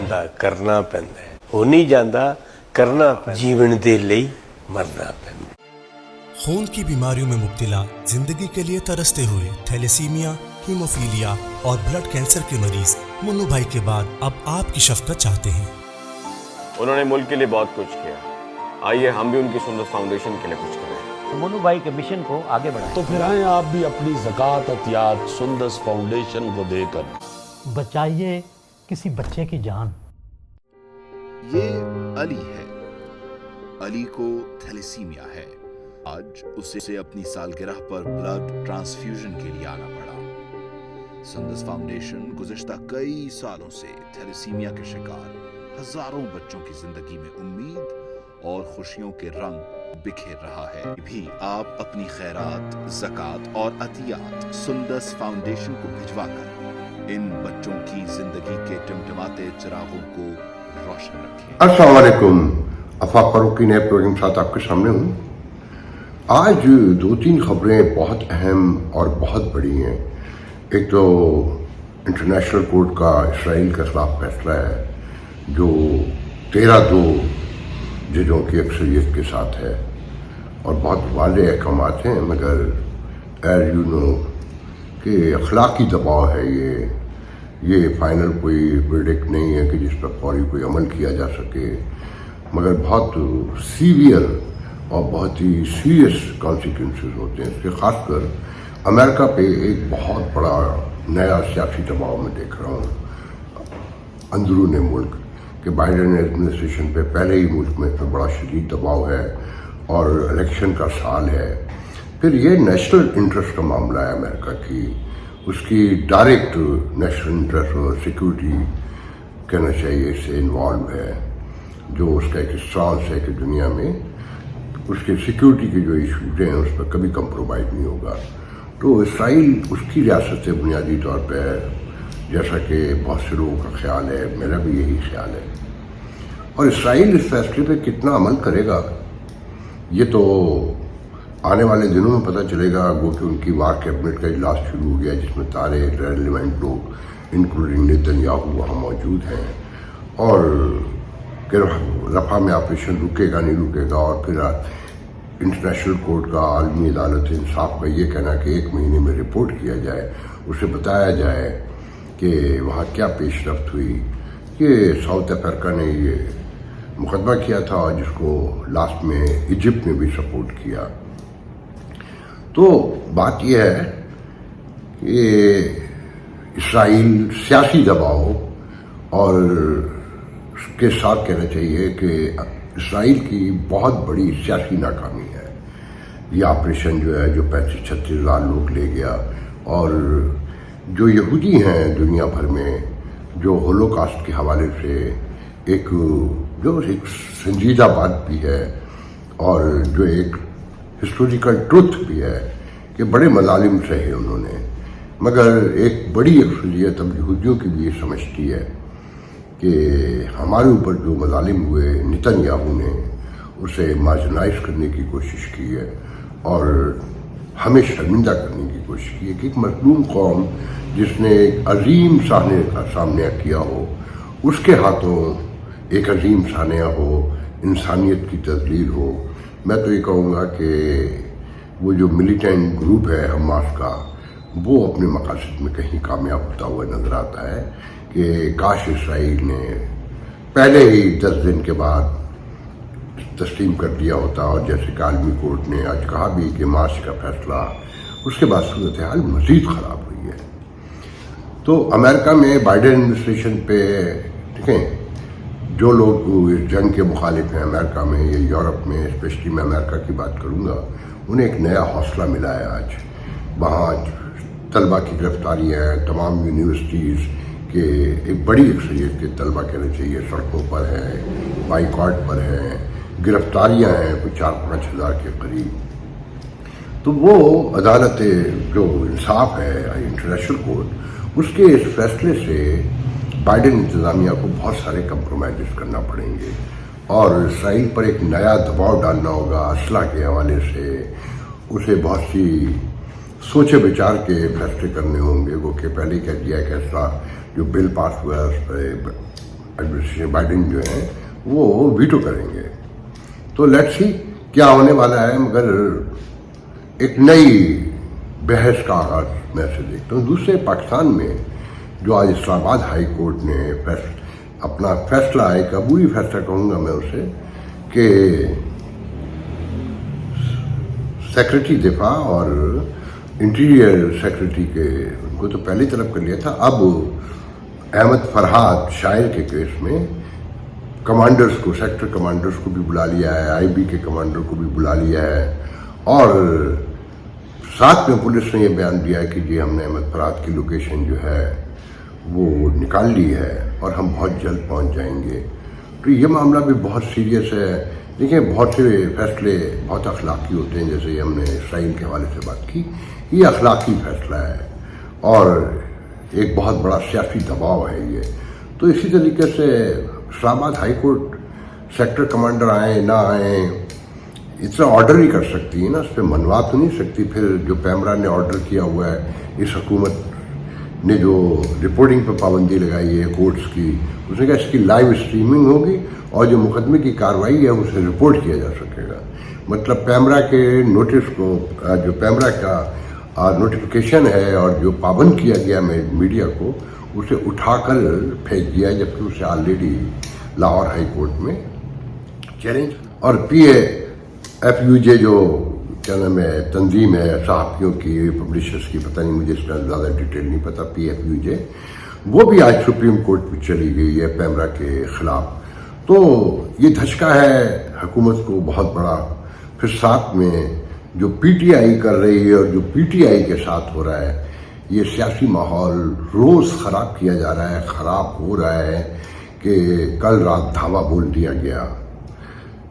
ਜਾਂਦਾ ਕਰਨਾ ਪੈਂਦਾ ਹੈ, ਹੋ ਨਹੀਂ ਜਾਂਦਾ ਕਰਨਾ ਪੈਂਦਾ, ਜੀਵਨ ਦੇ ਲਈ मरना पैंदा। खून की बीमारियों में मुब्तला, जिंदगी के लिए तरसते हुए थैलेसीमिया, हीमोफीलिया और ब्लड कैंसर के मरीज मुन्नू भाई के बाद अब आपकी शफकत चाहते हैं। उन्होंने मुल्क के लिए बहुत कुछ किया, आइए हम भी उनकी सुंदर फाउंडेशन के लिए कुछ करें। मुन्नू भाई के मिशन को आगे बढ़ाएं। तो फिर आए आप भी अपनी ज़कात अतियात सुंदस फाउंडेशन को देकर बचाइए किसी बच्चे की जान। ये अली है। अली को थैलेसीमिया है। आज उसे अपनी सालगिरह पर ब्लड ट्रांसफ्यूजन के लिए आना पड़ा। सुंदस फाउंडेशन गुज़िश्ता कई सालों से थैलेसीमिया के शिकार हजारों बच्चों की जिंदगी में उम्मीद और खुशियों के रंग बिखेर रहा है। भी आप अपनी खैरात, ज़कात और अतियात सुंदस फाउंडेशन को भिजवाकर इन बच्चों की जिंदगी के टिमटिमाते चिरागों को रोशन रखें। अस्सलाम वालेकुम। आफाक फारूक की नए प्रोग्राम साथ आपके सामने हूँ। आज दो तीन खबरें बहुत अहम और बहुत बड़ी हैं। एक तो इंटरनेशनल कोर्ट का इसराइल के खिलाफ फैसला है जो 13-2 जजों की अक्सरियत के साथ है और बहुत वाले अहकाम हैं, मगर एज यू नो कि अखलाकी दबाव है। ये फाइनल कोई वर्डिक्ट नहीं है कि जिस पर फौरी कोई अमल किया जा सके, मगर बहुत सीवियर और बहुत ही सीरियस कॉन्सिक्वेंसेस होते हैं इसके। ख़ासकर अमेरिका पे एक बहुत बड़ा नया सियासी दबाव मैं देख रहा हूँ अंदरूनी मुल्क कि बाइडेन एडमिनिस्ट्रेशन पे पहले ही मुल्क में तो बड़ा शदीद दबाव है और इलेक्शन का साल है। फिर ये नेशनल इंटरेस्ट का मामला है अमेरिका की, उसकी डायरेक्ट नेशनल इंटरेस्ट और सिक्योरिटी कहना चाहिए इससे इन्वॉल्व है, जो उसका एक स्ट्रांस है कि दुनिया में उसके सिक्योरिटी के जो इशूज हैं उस पर कभी कंप्रोमाइज़ नहीं होगा। तो इसराइल उसकी रियासत से बुनियादी तौर पर, जैसा कि बहुत से लोगों का ख्याल है, मेरा भी यही ख्याल है। और इसराइल इस फैसले पे कितना अमल करेगा ये तो आने वाले दिनों में पता चलेगा। वो कि उनकी वार कैबिनेट का इजलास शुरू हो गया जिसमें सारे रेलिवेंट लोग इंक्लूडिंग नेतन्याहू वहाँ मौजूद हैं और कि रफ़ा में ऑपरेशन रुकेगा नहीं रुकेगा। और फिर इंटरनेशनल कोर्ट का, आलमी अदालत इंसाफ का ये कहना कि 1 महीने में रिपोर्ट किया जाए, उसे बताया जाए कि वहाँ क्या पेशरफ्त हुई। ये साउथ अफ्रीका ने ये मुकदमा किया था जिसको लास्ट में इजिप्ट ने भी सपोर्ट किया। तो बात यह है कि इसराइल सियासी दबाव और के साथ कहना चाहिए कि इसराइल की बहुत बड़ी सियासी नाकामी है। ये ऑपरेशन जो है जो 35-36 हज़ार लोग ले गया और जो यहूदी हैं दुनिया भर में जो होलोकास्ट के हवाले से एक संजीदा बात भी है और जो एक हिस्टोरिकल ट्रुथ भी है कि बड़े मजालिम सहे उन्होंने, मगर एक बड़ी अक्सरियत अब यहूदियों की भी ये समझती है कि हमारे ऊपर जो मजालिम हुए नेतन्याहू ने उसे मार्जिनाइज करने की कोशिश की है और हमें शर्मिंदा करने की कोशिश की है कि एक मजलूम कौम जिसने एक अजीम सामना किया हो उसके हाथों एक अजीम सानिया हो, इंसानियत की तस्दीर हो। मैं तो ये कहूँगा कि वो जो मिलिटेंट ग्रुप है हमास का वो अपने मकासद में कहीं कामयाब होता हुआ नजर आता है कि काश इसराइल ने पहले ही 10 दिन के बाद तस्लीम कर दिया होता और जैसे कि आलमी कोर्ट ने आज कहा भी कि मार्च का फैसला, उसके बाद सूरत हाल मज़ीद ख़राब हुई है। तो अमेरिका में बाइडेन एडमिनिस्ट्रेशन पे देखें जो लोग इस जंग के मुखालिफ हैं अमेरिका में या यूरोप में, स्पेशली मैं अमेरिका की बात करूँगा, उन्हें एक नया हौसला मिला है। आज वहाँ तलबा की गिरफ्तारियाँ हैं, तमाम यूनिवर्सिटीज़ के एक बड़ी अक्सरियत के तलबा कहना चाहिए सड़कों पर हैं, बाइकॉट पर हैं, गिरफ्तारियाँ हैं कोई 4-5 हज़ार के करीब। तो वो अदालत जो इंसाफ है इंटरनेशनल कोर्ट, उसके इस फैसले से बाइडेन इंतज़ामिया को बहुत सारे कंप्रोमाइज़ करना पड़ेंगे और इसराइल पर एक नया दबाव डालना होगा असला के हवाले से। उसे बहुत सी सोचे विचार के फैसले करने होंगे। वो कि पहले कह दिया कि ऐसा जो बिल पास हुआ है उस पर एडमिनिस्ट्रेशन बाइडेन जो है वो वीटो करेंगे। तो लेट्स सी क्या होने वाला है, मगर एक नई बहस का आगाज मैं ऐसे देखता हूँ। दूसरे पाकिस्तान में जो आज इस्लामाबाद हाई कोर्ट ने अपना फैसला, एक अबूरी फैसला कहूँगा मैं उसे, कि सेक्रेटरी दिफा और इंटीरियर सेक्रेटरी के उनको तो पहले तलब कर लिया था, अब अहमद फरहाद शायर के केस में कमांडर्स को, सेक्टर कमांडर्स को भी बुला लिया है, आईबी के कमांडर को भी बुला लिया है, और साथ में पुलिस ने यह बयान दिया है कि जी हमने अहमद फरहाद की लोकेशन जो है वो निकाल ली है और हम बहुत जल्द पहुंच जाएंगे। तो ये मामला भी बहुत सीरियस है। देखिए, बहुत से फैसले बहुत अखलाकी होते हैं, जैसे हमने इसराइल के हवाले से बात की, ये अखलाकी फैसला है और एक बहुत बड़ा सियासी दबाव है ये। तो इसी तरीके से Islamabad high court sector commander आए ना आए, इतना ऑर्डर ही कर सकती है ना, उस पर मनवा तो नहीं सकती। फिर जो पैमरा ने ऑर्डर किया हुआ है, इस हुकूमत ने जो रिपोर्टिंग पर पाबंदी लगाई है कोर्ट्स की, उसने कहा इसकी लाइव स्ट्रीमिंग होगी और जो मुकदमे की कार्रवाई है उसे रिपोर्ट किया जा सकेगा। मतलब पैमरा के नोटिस को, जो पैमरा का नोटिफिकेशन है और जो पाबंद किया गया मीडिया को, उसे उठाकर फेंक दिया, जबकि उसे ऑलरेडी लाहौर हाई कोर्ट में चैलेंज। और PAFUJ जो क्या नाम है तंजीम है सहाफ़ियों की, पब्लिशर्स की, पता नहीं, मुझे इसका ज़्यादा डिटेल नहीं पता, PAFUJ, वो भी आज सुप्रीम कोर्ट में चली गई है पैमरा के ख़िलाफ़। तो ये धचका है हुकूमत को बहुत बड़ा। फिर साथ में जो PTI कर रही है और जो PTI के साथ हो रहा है, ये सियासी माहौल रोज़ ख़राब किया जा रहा है, ख़राब हो रहा है कि कल रात धावा बोल दिया गया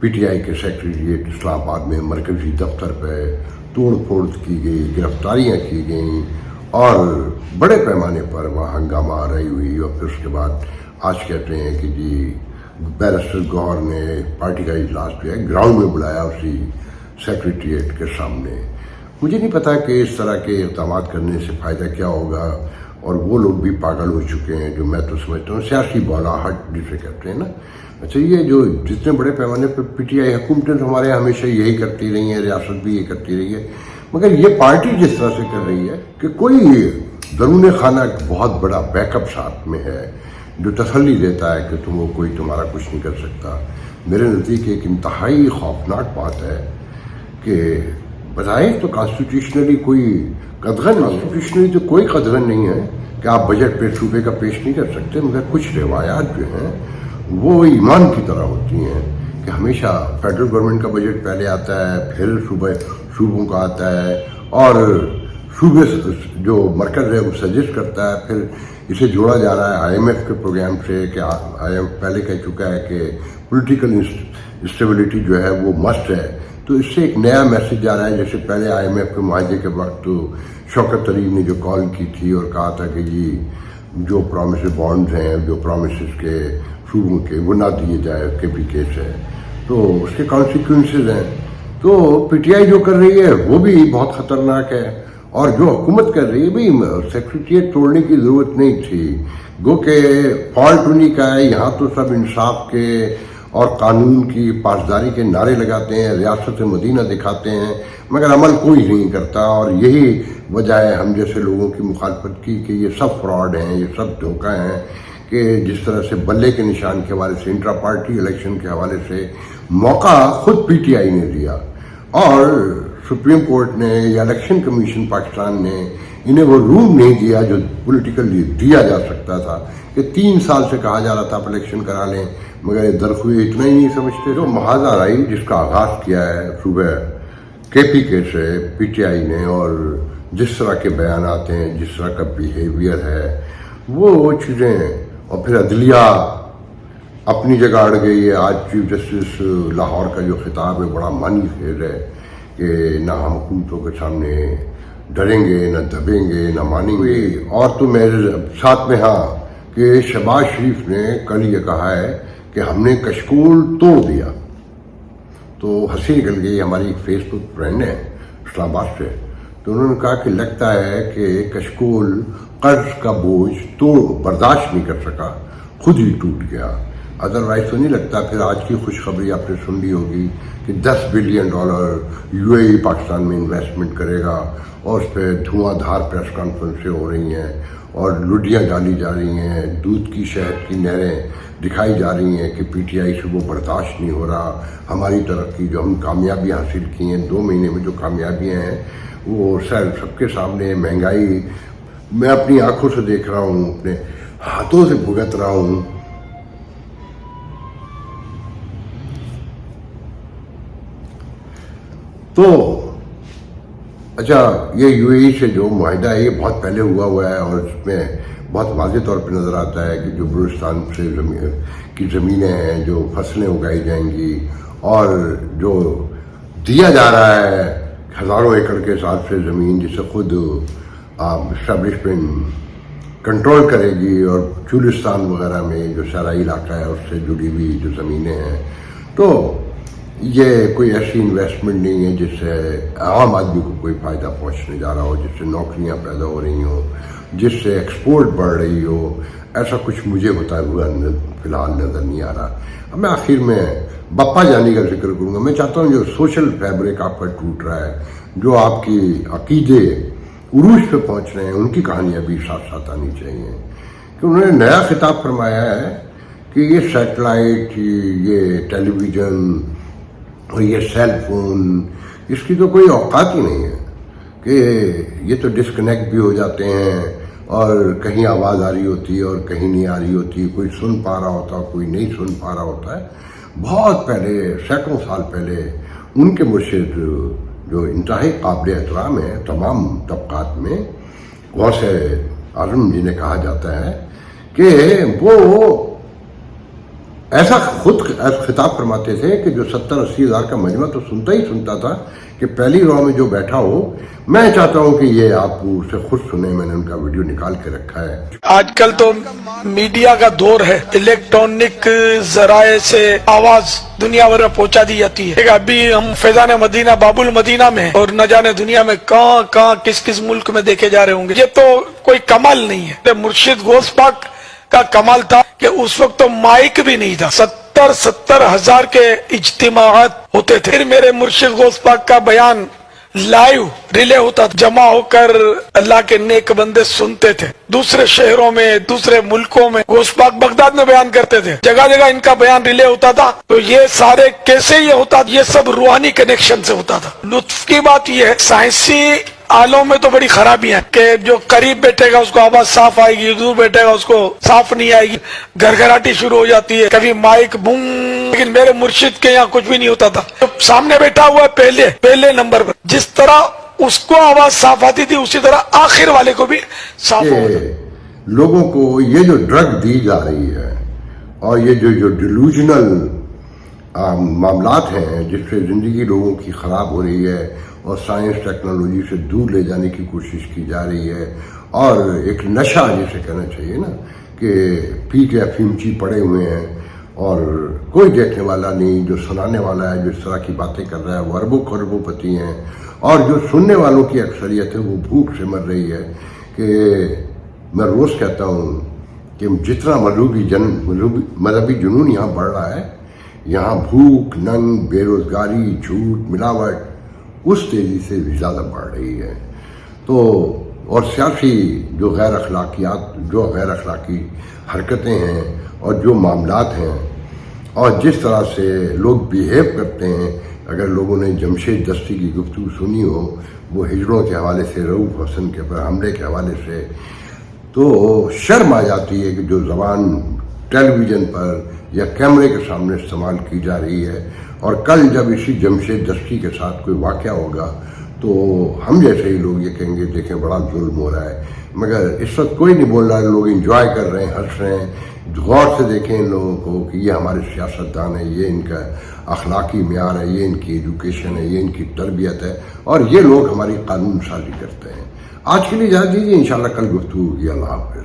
PTI के सेक्रेटरीट इस्लामाबाद में, मरकजी दफ्तर पर तोड़ फोड़ की गई, गिरफ्तारियां की गई और बड़े पैमाने पर वहाँ हंगामा रही हुई। और फिर उसके बाद आज कहते हैं कि जी बैरिस्टर गौहर ने पार्टी का इजलास जो है ग्राउंड में बुलाया उसी सेक्रेटरीट के सामने। मुझे नहीं पता कि इस तरह के इक़दाम करने से फ़ायदा क्या होगा, और वो लोग भी पागल हो चुके हैं, जो मैं तो समझता हूँ सियासी बौलाहट जिसे कहते हैं ना। अच्छा, ये जो जितने बड़े पैमाने पर PTI हुकूमतें हमारे यहाँ हमेशा यही करती रही हैं, रियासत भी ये करती रही है, मगर ये पार्टी जिस तरह से कर रही है कि कोई दरूने खाना बहुत बड़ा बैकअप साथ में है जो तसल्ली देता है कि कोई तुम्हारा कुछ नहीं कर सकता। मेरे नज़दीक एक इंतहाई खौफनाक बात है कि बज़ाहिर तो कॉन्स्टिट्यूशनली कोई कदगन, कॉन्स्टिट्यूशनली तो कोई कदगन नहीं है कि आप बजट पे सूबे का पेश नहीं कर सकते, मगर कुछ रिवायात जो हैं वो ईमान की तरह होती हैं कि हमेशा फेडरल गवर्नमेंट का बजट पहले आता है, फिर सूबों का आता है, और सूबे जो मरकज़ है वो सजेस्ट करता है, फिर इसे जोड़ा जा रहा है IMF के प्रोग्राम से कि IMF पहले कह चुका है कि पॉलिटिकल स्टेबिलिटी जो है वो मस्ट है। तो इससे एक नया मैसेज जा रहा है, जैसे पहले IMF के मुआहदे के वक्त तो शौकत तरीन ने जो कॉल की थी और कहा था कि जी जो प्रॉमिस बॉन्ड्स हैं, जो प्रॉमिस के सूबों के, वो ना दिए जाए, उसके भी केस है, तो उसके कॉन्सिक्वेंसेज हैं। तो PTI जो कर रही है वो भी बहुत ख़तरनाक है, और जो हुकूमत कर रही है, भाई सेक्रेटरीट तोड़ने की ज़रूरत नहीं थी, गो के फॉल्ट उन्हीं का है। यहाँ तो सब इंसाफ के और कानून की पासदारी के नारे लगाते हैं, रियासत मदीना दिखाते हैं, मगर अमल कोई नहीं करता। और यही वजह है हम जैसे लोगों की मुखालफत की कि ये सब फ्रॉड हैं, ये सब धोखा हैं, कि जिस तरह से बल्ले के निशान के हवाले से, इंट्रा पार्टी इलेक्शन के हवाले से मौका खुद PTI ने दिया, और सुप्रीम कोर्ट ने या इलेक्शन कमीशन पाकिस्तान ने इन्हें वो रूम नहीं दिया जो पॉलिटिकली दिया जा सकता था, कि 3 साल से कहा जा रहा था आप इलेक्शन करा लें, मगर ये दरख्वे इतना ही नहीं समझते। जो महाजराई जिसका आगाज़ किया है सुबह KPK से PTI ने, और जिस तरह के बयान आते हैं, जिस तरह का बिहेवियर है, वो चीज़ें, और फिर अदलिया अपनी जगह अड़ गई है। आज चीफ जस्टिस लाहौर का जो खिताब है बड़ा मानी खेल है कि ना हम हुकूमतों के सामने डरेंगे, ना दबेंगे, ना मानेंगे। और तो मेरे साथ में हाँ कि शहबाज शरीफ ने कल ये कहा है कि हमने कशकोल तोड़ दिया। तो हंसी निकल गई। हमारी एक फेसबुक फ्रेंड है इस्लामाबाद से, तो उन्होंने कहा कि लगता है कि कशकोल कर्ज का बोझ तो बर्दाश्त नहीं कर सका खुद ही टूट गया। अदरवाइज तो नहीं लगता। फिर आज की खुशखबरी आपने सुन ली होगी कि $10 बिलियन UAE पाकिस्तान में इन्वेस्टमेंट करेगा और उस पर धुआंधार प्रेस कॉन्फ्रेंसें हो रही हैं और लुडियाँ डाली जा रही हैं, दूध की शहद की नहरें दिखाई जा रही हैं कि PTI से वो बर्दाश्त नहीं हो रहा। हमारी तरक्की जो हम कामयाबी हासिल की हैं 2 महीने में, जो कामयाबियाँ हैं वो सबके सामने, महंगाई मैं अपनी आंखों से देख रहा हूँ, अपने हाथों से भुगत रहा हूँ। तो अच्छा, ये UAE से जो मुआहिदा है ये बहुत पहले हुआ है और इसमें बहुत वाज़ेह तौर पर नज़र आता है कि जो बलूचिस्तान से की ज़मीनें हैं, जो फसलें उगाई जाएंगी और जो दिया जा रहा है हज़ारों एकड़ के हिसाब से ज़मीन, जिसे खुद इस्टेब्लिशमेंट कंट्रोल करेगी, और चुलिस्तान वगैरह में जो शहरी इलाका है उससे जुड़ी हुई जो ज़मीनें हैं, तो ये कोई ऐसी इन्वेस्टमेंट नहीं है जिससे आम आदमी को कोई फ़ायदा पहुंचने जा रहा हो, जिससे नौकरियां पैदा हो रही हो, जिससे एक्सपोर्ट बढ़ रही हो। ऐसा कुछ मुझे होता हुआ फिलहाल नज़र नहीं आ रहा। अब मैं आखिर में बप्पा जानी का जिक्र करूँगा। मैं चाहता हूँ जो सोशल फैब्रिक आपका टूट रहा है, जो आपकी अकीदे उरूज पे पहुँच रहे हैं, उनकी कहानियाँ भी साथ साथ आनी चाहिए। कि उन्होंने नया खिताब फरमाया है कि ये सैटेलाइट, ये टेलीविज़न और ये सेल फोन, इसकी तो कोई औकात ही नहीं है कि ये तो डिस्कनेक्ट भी हो जाते हैं और कहीं आवाज़ आ रही होती है और कहीं नहीं आ रही होती, कोई सुन पा रहा होता, कोई नहीं सुन पा रहा होता है। बहुत पहले, सैकड़ों साल पहले उनके मुर्शिद जो इंतहाई काबिल एहतराम है तमाम तबकात में, गौसे आज़म जिन्हें कहा जाता है, कि वो ऐसा खुद खिताब फरमाते थे कि जो 70-80 हज़ार का मजमा तो सुनता था कि पहली रॉ में जो बैठा हो। मैं चाहता हूं कि ये आप उसे खुद सुने, मैंने उनका वीडियो निकाल के रखा है। आजकल तो मीडिया का दौर है, इलेक्ट्रॉनिक जराए से आवाज दुनिया भर में पहुंचा दी जाती है। अभी हम फैजान मदीना, बाबुल मदीना में, और न जाने दुनिया में कहां किस किस मुल्क में देखे जा रहे होंगे। ये तो कोई कमाल नहीं है। मुर्शिद गौस पाक का कमाल था कि उस वक्त तो माइक भी नहीं था, 70 हज़ार के इज्तिमाअत होते थे। फिर मेरे मुर्शिद गौस पाक का बयान लाइव रिले होता था, जमा होकर अल्लाह के नेक बंदे सुनते थे। दूसरे शहरों में, दूसरे मुल्कों में गौस पाक बगदाद में बयान करते थे, जगह जगह इनका बयान रिले होता था। तो ये सारे कैसे ये होता, ये सब रूहानी कनेक्शन से होता था। लुत्फ की बात ये है, साइंसी आलों में तो बड़ी खराबियां कि जो करीब बैठेगा उसको आवाज साफ आएगी, दूर बैठेगा उसको साफ नहीं आएगी, घरघराटी शुरू हो जाती है, कभी माइक बूम। लेकिन मेरे मुर्शिद के यहाँ कुछ भी नहीं होता था। तो सामने बैठा हुआ है पहले नंबर पर, जिस तरह उसको आवाज साफ आती थी उसी तरह आखिर वाले को भी साफ होता। लोगों को ये जो ड्रग दी जा रही है और ये जो डिलूजनल मामलात हैं जिससे जिंदगी लोगों की खराब हो रही है और साइंस टेक्नोलॉजी से दूर ले जाने की कोशिश की जा रही है, और एक नशा जिसे कहना चाहिए ना, कि पी के अफीमची पड़े हुए हैं और कोई देखने वाला नहीं, जो सुनाने वाला है जो इस तरह की बातें कर रहा है वो अरबों खरबोपति हैं, और जो सुनने वालों की अक्सरियत है वो भूख से मर रही है। कि मैं रोज़ कहता हूँ कि जितना मजहबी जुनून यहाँ बढ़ रहा है, यहाँ भूख, नंग, बेरोजगारी, झूठ, मिलावट उस तेज़ी से भी ज़्यादा बढ़ रही है। तो और सियासी जो गैर अखलाकी हरकतें हैं और जो मामलात हैं और जिस तरह से लोग बिहेव करते हैं, अगर लोगों ने जमशेद दस्ती की गुफ्तगू सुनी हो, वो हिजड़ों के हवाले से, रऊफ हसन के पर हमले के हवाले से, तो शर्म आ जाती है कि जो ज़बान टेलीविज़न पर या कैमरे के सामने इस्तेमाल की जा रही है। और कल जब इसी जमशेद दस्ती के साथ कोई वाक़या होगा तो हम जैसे ही लोग ये कहेंगे देखें बड़ा जुल्म हो रहा है, मगर इस वक्त कोई नहीं बोल रहा है। लोग इंजॉय कर रहे हैं, हंस रहे हैं। गौर से देखें इन लोगों को कि ये हमारे सियासतदान है, ये इनका अखलाकी म्यार है, ये इनकी एजुकेशन है, ये इनकी तरबियत है, और ये लोग हमारी कानून साजी करते हैं। आज के लिए इजाज़त दीजिए, इंशाल्लाह कल गुफ्तगू होगी। अल्लाह हाफ़िज़।